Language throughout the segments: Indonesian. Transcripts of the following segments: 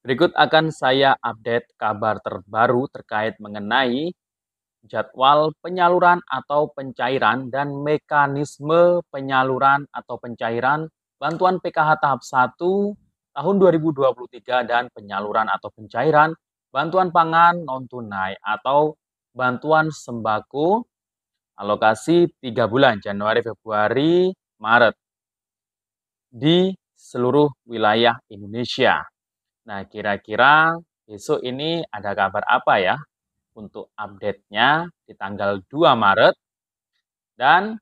Berikut akan saya update kabar terbaru terkait mengenai jadwal penyaluran atau pencairan dan mekanisme penyaluran atau pencairan bantuan PKH tahap 1 tahun 2023 dan penyaluran atau pencairan bantuan pangan non-tunai atau bantuan sembako alokasi 3 bulan Januari, Februari, Maret di seluruh wilayah Indonesia. Nah, kira-kira besok ini ada kabar apa ya untuk update-nya di tanggal 2 Maret dan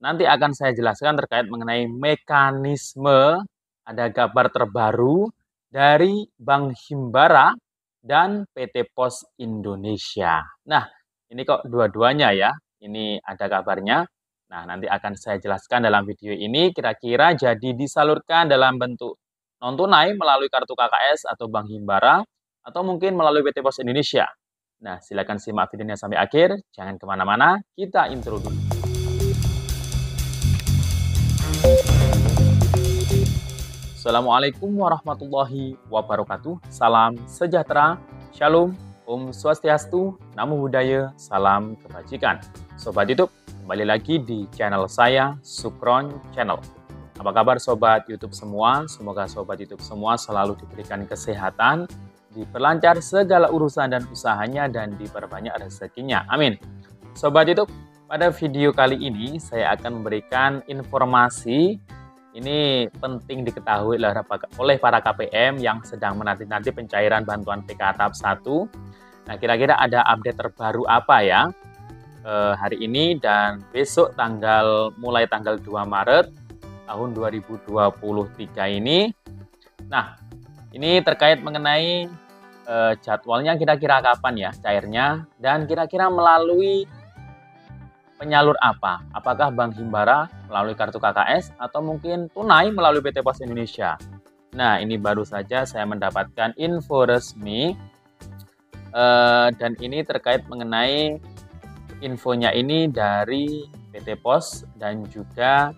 nanti akan saya jelaskan terkait mengenai mekanisme ada kabar terbaru dari Bank Himbara dan PT Pos Indonesia. Nah, ini kok dua-duanya ya, ini ada kabarnya. Nah, nanti akan saya jelaskan dalam video ini kira-kira jadi disalurkan dalam bentuk non-tunai melalui kartu KKS atau Bank Himbara atau mungkin melalui PT Pos Indonesia. Nah, silakan simak videonya sampai akhir, jangan kemana-mana, kita intro dulu. Assalamualaikum warahmatullahi wabarakatuh. Salam sejahtera, shalom, om swastiastu, namo buddhaya, salam kebajikan. Sobat YouTube, kembali lagi di channel saya, Sukron Channel. Apa kabar Sobat YouTube semua? Semoga Sobat YouTube semua selalu diberikan kesehatan, diperlancar segala urusan dan usahanya, dan diperbanyak rezekinya. Amin. Sobat YouTube, pada video kali ini saya akan memberikan informasi ini penting diketahui oleh para KPM yang sedang menanti-nanti pencairan bantuan PKH tahap 1. Nah, kira-kira ada update terbaru apa ya hari ini dan besok mulai tanggal 2 Maret tahun 2023 ini. Nah, ini terkait mengenai jadwalnya kira-kira kapan ya cairnya dan kira-kira melalui penyalur apa? Apakah Bank Himbara melalui kartu KKS atau mungkin tunai melalui PT Pos Indonesia? Nah, ini baru saja saya mendapatkan info resmi dan ini terkait mengenai infonya ini dari PT Pos dan juga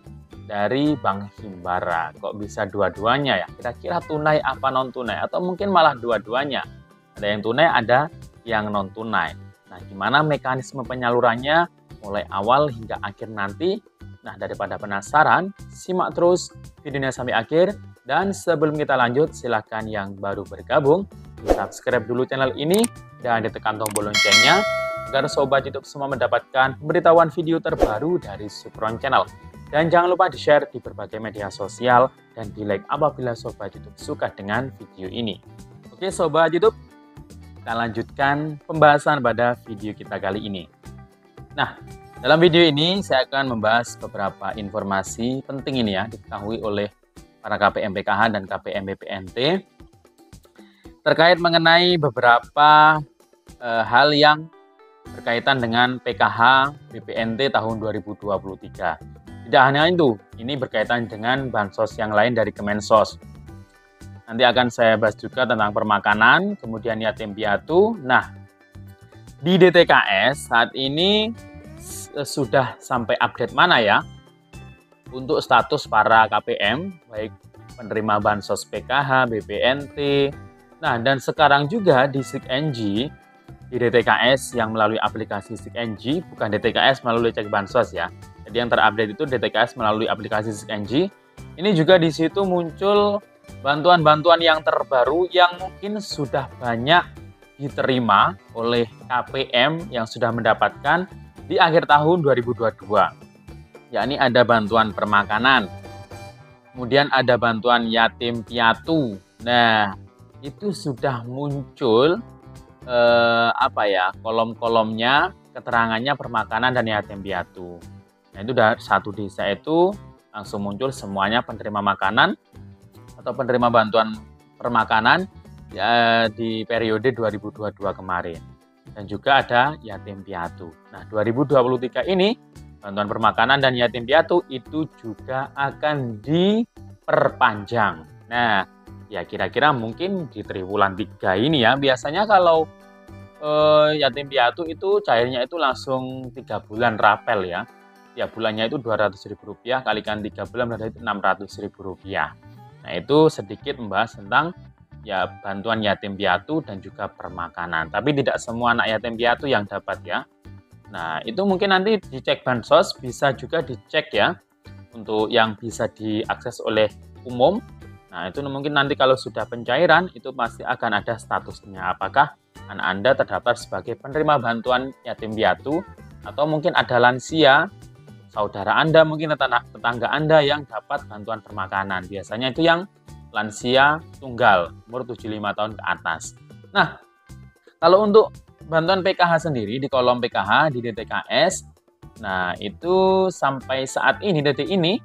dari Bank Himbara. Kok bisa dua-duanya ya? Kira-kira tunai apa non-tunai? Atau mungkin malah dua-duanya. Ada yang tunai, ada yang non-tunai. Nah, gimana mekanisme penyalurannya mulai awal hingga akhir nanti? Nah, daripada penasaran, simak terus videonya sampai akhir. Dan sebelum kita lanjut, silahkan yang baru bergabung, subscribe dulu channel ini dan ditekan tombol loncengnya agar Sobat YouTube semua mendapatkan pemberitahuan video terbaru dari Sukron Channel. Dan jangan lupa di-share di berbagai media sosial dan di-like apabila Sobat YouTube suka dengan video ini. Oke Sobat YouTube, kita lanjutkan pembahasan pada video kita kali ini. Nah, dalam video ini saya akan membahas beberapa informasi penting ini ya, diketahui oleh para KPM PKH dan KPM BPNT terkait mengenai beberapa hal yang berkaitan dengan PKH BPNT tahun 2023. Tidak hanya itu, ini berkaitan dengan bansos yang lain dari Kemensos. Nanti akan saya bahas juga tentang permakanan, kemudian yatim piatu. Nah, di DTKS saat ini sudah sampai update mana ya untuk status para KPM, baik penerima bansos PKH, BPNT. Nah, dan sekarang juga di SIKNG, di DTKS yang melalui aplikasi SIKNG, bukan DTKS melalui cek bansos ya. Jadi yang terupdate itu DTKS melalui aplikasi SIKNG. Ini juga di situ muncul bantuan-bantuan yang terbaru yang mungkin sudah banyak diterima oleh KPM yang sudah mendapatkan di akhir tahun 2022, yakni ada bantuan permakanan, kemudian ada bantuan yatim piatu. Nah, itu sudah muncul kolom-kolomnya, keterangannya permakanan dan yatim piatu. Nah, itu dari satu desa itu langsung muncul semuanya penerima makanan atau penerima bantuan permakanan ya, di periode 2022 kemarin. Dan juga ada yatim piatu. Nah, 2023 ini bantuan permakanan dan yatim piatu itu juga akan diperpanjang. Nah, ya kira-kira mungkin di triwulan 3 ini ya. Biasanya kalau yatim piatu itu cairnya itu langsung 3 bulan rapel ya. Tiap bulannya itu Rp200.000, kalikan 3 bulan berarti Rp600.000. Nah, itu sedikit membahas tentang ya bantuan yatim piatu dan juga permakanan. Tapi tidak semua anak yatim piatu yang dapat ya. Nah, itu mungkin nanti dicek Bansos, bisa juga dicek ya untuk yang bisa diakses oleh umum. Nah, itu mungkin nanti kalau sudah pencairan itu pasti akan ada statusnya. Apakah anak Anda terdaftar sebagai penerima bantuan yatim piatu atau mungkin ada lansia, saudara Anda, mungkin tetangga Anda yang dapat bantuan permakanan. Biasanya itu yang lansia tunggal, umur 75 tahun ke atas. Nah, kalau untuk bantuan PKH sendiri di kolom PKH di DTKS, nah itu sampai saat ini, detik ini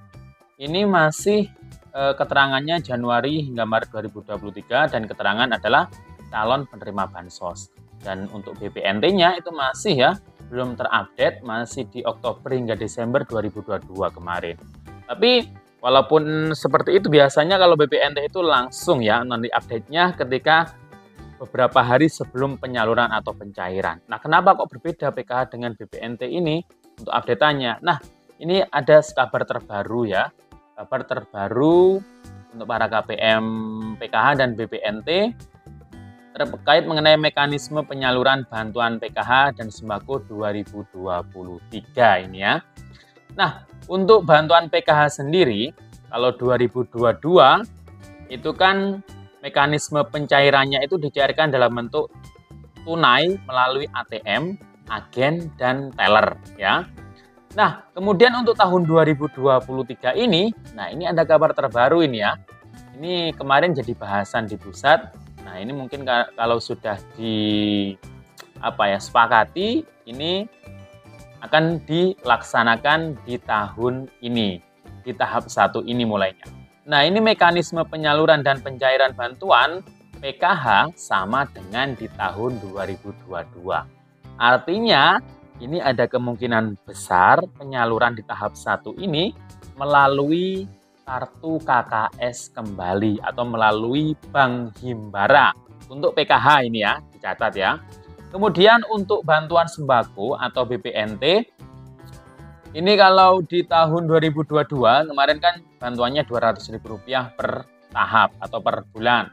masih keterangannya Januari hingga Maret 2023 dan keterangan adalah calon penerima Bansos. Dan untuk BPNT-nya itu masih ya, belum terupdate, masih di Oktober hingga Desember 2022 kemarin. Tapi walaupun seperti itu, biasanya kalau BPNT itu langsung ya, nanti update-nya ketika beberapa hari sebelum penyaluran atau pencairan. Nah, kenapa kok berbeda PKH dengan BPNT ini untuk update-nya? Nah, ini ada kabar terbaru ya, kabar terbaru untuk para KPM PKH dan BPNT terkait mengenai mekanisme penyaluran bantuan PKH dan sembako 2023 ini ya. Nah, untuk bantuan PKH sendiri, kalau 2022 itu kan mekanisme pencairannya itu dicairkan dalam bentuk tunai melalui ATM, agen, dan teller ya. Nah, kemudian untuk tahun 2023 ini, nah ini ada kabar terbaru ini ya. Ini kemarin jadi bahasan di pusat. Nah, ini mungkin kalau sudah sepakati, ini akan dilaksanakan di tahun ini, di tahap 1 ini mulainya. Nah, ini mekanisme penyaluran dan pencairan bantuan PKH sama dengan di tahun 2022. Artinya, ini ada kemungkinan besar penyaluran di tahap 1 ini melalui kartu KKS kembali atau melalui Bank Himbara untuk PKH ini ya, dicatat ya. Kemudian untuk bantuan sembako atau BPNT, ini kalau di tahun 2022 kemarin kan bantuannya Rp200.000 per tahap atau per bulan.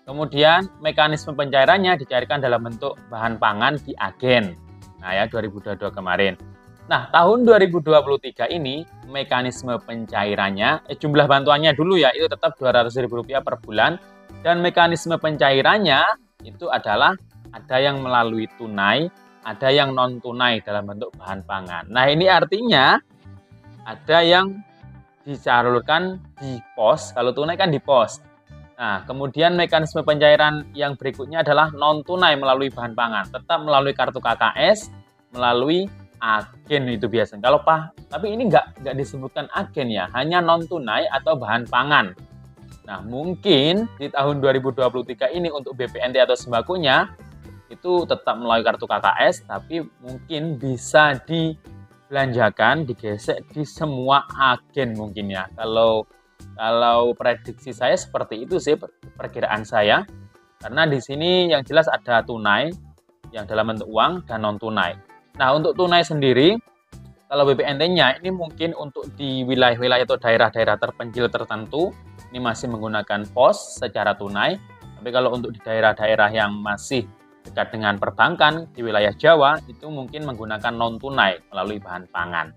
Kemudian mekanisme pencairannya dicairkan dalam bentuk bahan pangan di agen. Nah ya, 2022 kemarin. Nah, tahun 2023 ini mekanisme pencairannya, jumlah bantuannya dulu ya, itu tetap Rp200.000 per bulan. Dan mekanisme pencairannya itu adalah ada yang melalui tunai, ada yang non-tunai dalam bentuk bahan pangan. Nah, ini artinya ada yang disalurkan di pos, kalau tunai kan di pos. Nah, kemudian mekanisme pencairan yang berikutnya adalah non-tunai melalui bahan pangan, tetap melalui kartu KKS, melalui agen itu biasanya. Tapi ini nggak disebutkan agen ya, hanya non tunai atau bahan pangan. Nah, mungkin di tahun 2023 ini untuk BPNT atau sembakonya itu tetap melalui kartu KKS, tapi mungkin bisa dibelanjakan, digesek di semua agen mungkin ya. Kalau prediksi saya seperti itu sih, perkiraan saya. Karena di sini yang jelas ada tunai yang dalam bentuk uang dan non tunai. Nah, untuk tunai sendiri, kalau BPNT-nya ini mungkin untuk di wilayah-wilayah atau daerah-daerah terpencil tertentu, ini masih menggunakan pos secara tunai. Tapi kalau untuk di daerah-daerah yang masih dekat dengan perbankan, di wilayah Jawa, itu mungkin menggunakan non-tunai melalui bahan pangan.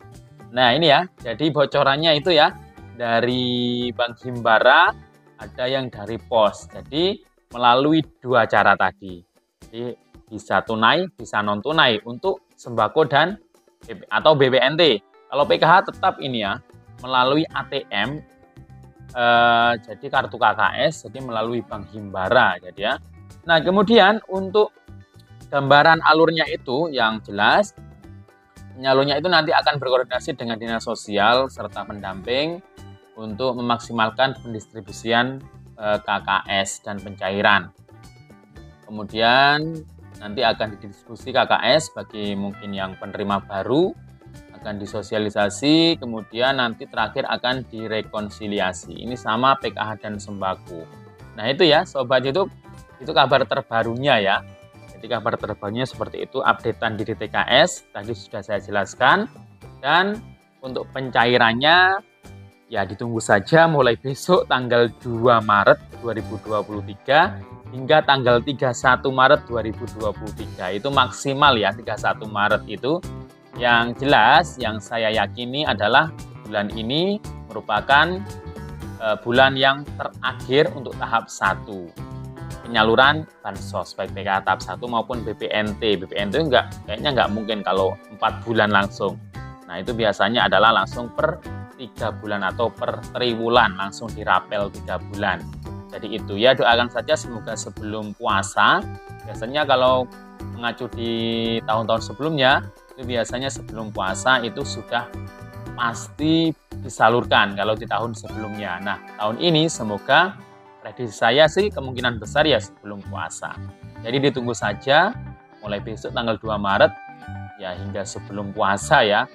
Nah, ini ya, jadi bocorannya itu ya, dari Bank Himbara, ada yang dari pos. Jadi, melalui dua cara tadi. Jadi, bisa tunai, bisa non-tunai untuk sembako dan atau BPNT. Kalau PKH tetap ini ya, melalui ATM, jadi kartu KKS, jadi melalui Bank Himbara. Jadi ya. Nah, kemudian untuk gambaran alurnya itu yang jelas, penyalurnya itu nanti akan berkoordinasi dengan Dinas Sosial serta pendamping untuk memaksimalkan pendistribusian KKS dan pencairan. Kemudian nanti akan didistribusi KKS bagi mungkin yang penerima baru, akan disosialisasi, kemudian nanti terakhir akan direkonsiliasi. Ini sama PKH dan sembako. Nah itu ya Sobat YouTube, itu kabar terbarunya ya. Jadi kabar terbarunya seperti itu, updatean di DTKS, tadi sudah saya jelaskan. Dan untuk pencairannya, Ya ditunggu saja mulai besok tanggal 2 Maret 2023 hingga tanggal 31 Maret 2023. Itu maksimal ya 31 Maret itu. Yang jelas yang saya yakini adalah bulan ini merupakan bulan yang terakhir untuk tahap 1 penyaluran bansos baik PKH tahap 1 maupun BPNT. BPNT kayaknya nggak mungkin kalau 4 bulan langsung. Nah itu biasanya adalah langsung per 3 bulan atau per triwulan, langsung dirapel 3 bulan. Jadi itu ya, doakan saja semoga sebelum puasa. Biasanya kalau mengacu di tahun-tahun sebelumnya, itu biasanya sebelum puasa itu sudah pasti disalurkan kalau di tahun sebelumnya. Nah tahun ini semoga prediksi saya sih kemungkinan besar ya sebelum puasa. Jadi ditunggu saja mulai besok tanggal 2 Maret ya hingga sebelum puasa ya.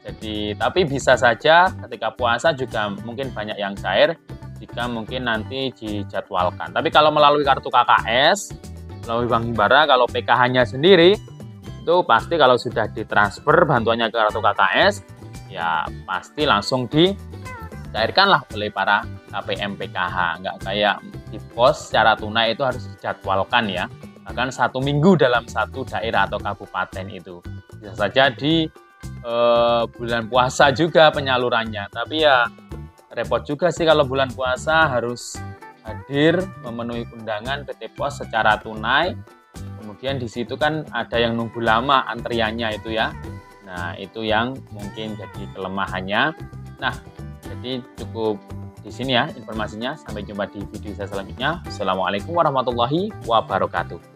Jadi, tapi bisa saja ketika puasa juga mungkin banyak yang cair jika mungkin nanti dijadwalkan. Tapi kalau melalui kartu KKS, melalui Bank Himbara, kalau PKH-nya sendiri, itu pasti kalau sudah ditransfer bantuannya ke kartu KKS, ya pasti langsung dicairkanlah oleh para KPM PKH. Nggak kayak di pos secara tunai itu harus dijadwalkan ya. Bahkan 1 minggu dalam satu daerah atau kabupaten itu. Bisa saja di bulan puasa juga penyalurannya, tapi ya repot juga sih kalau bulan puasa harus hadir memenuhi undangan PT Pos secara tunai, kemudian di situ kan ada yang nunggu lama antriannya itu ya. Nah itu yang mungkin jadi kelemahannya. Nah jadi cukup di sini ya informasinya, sampai jumpa di video saya selanjutnya. Assalamualaikum warahmatullahi wabarakatuh.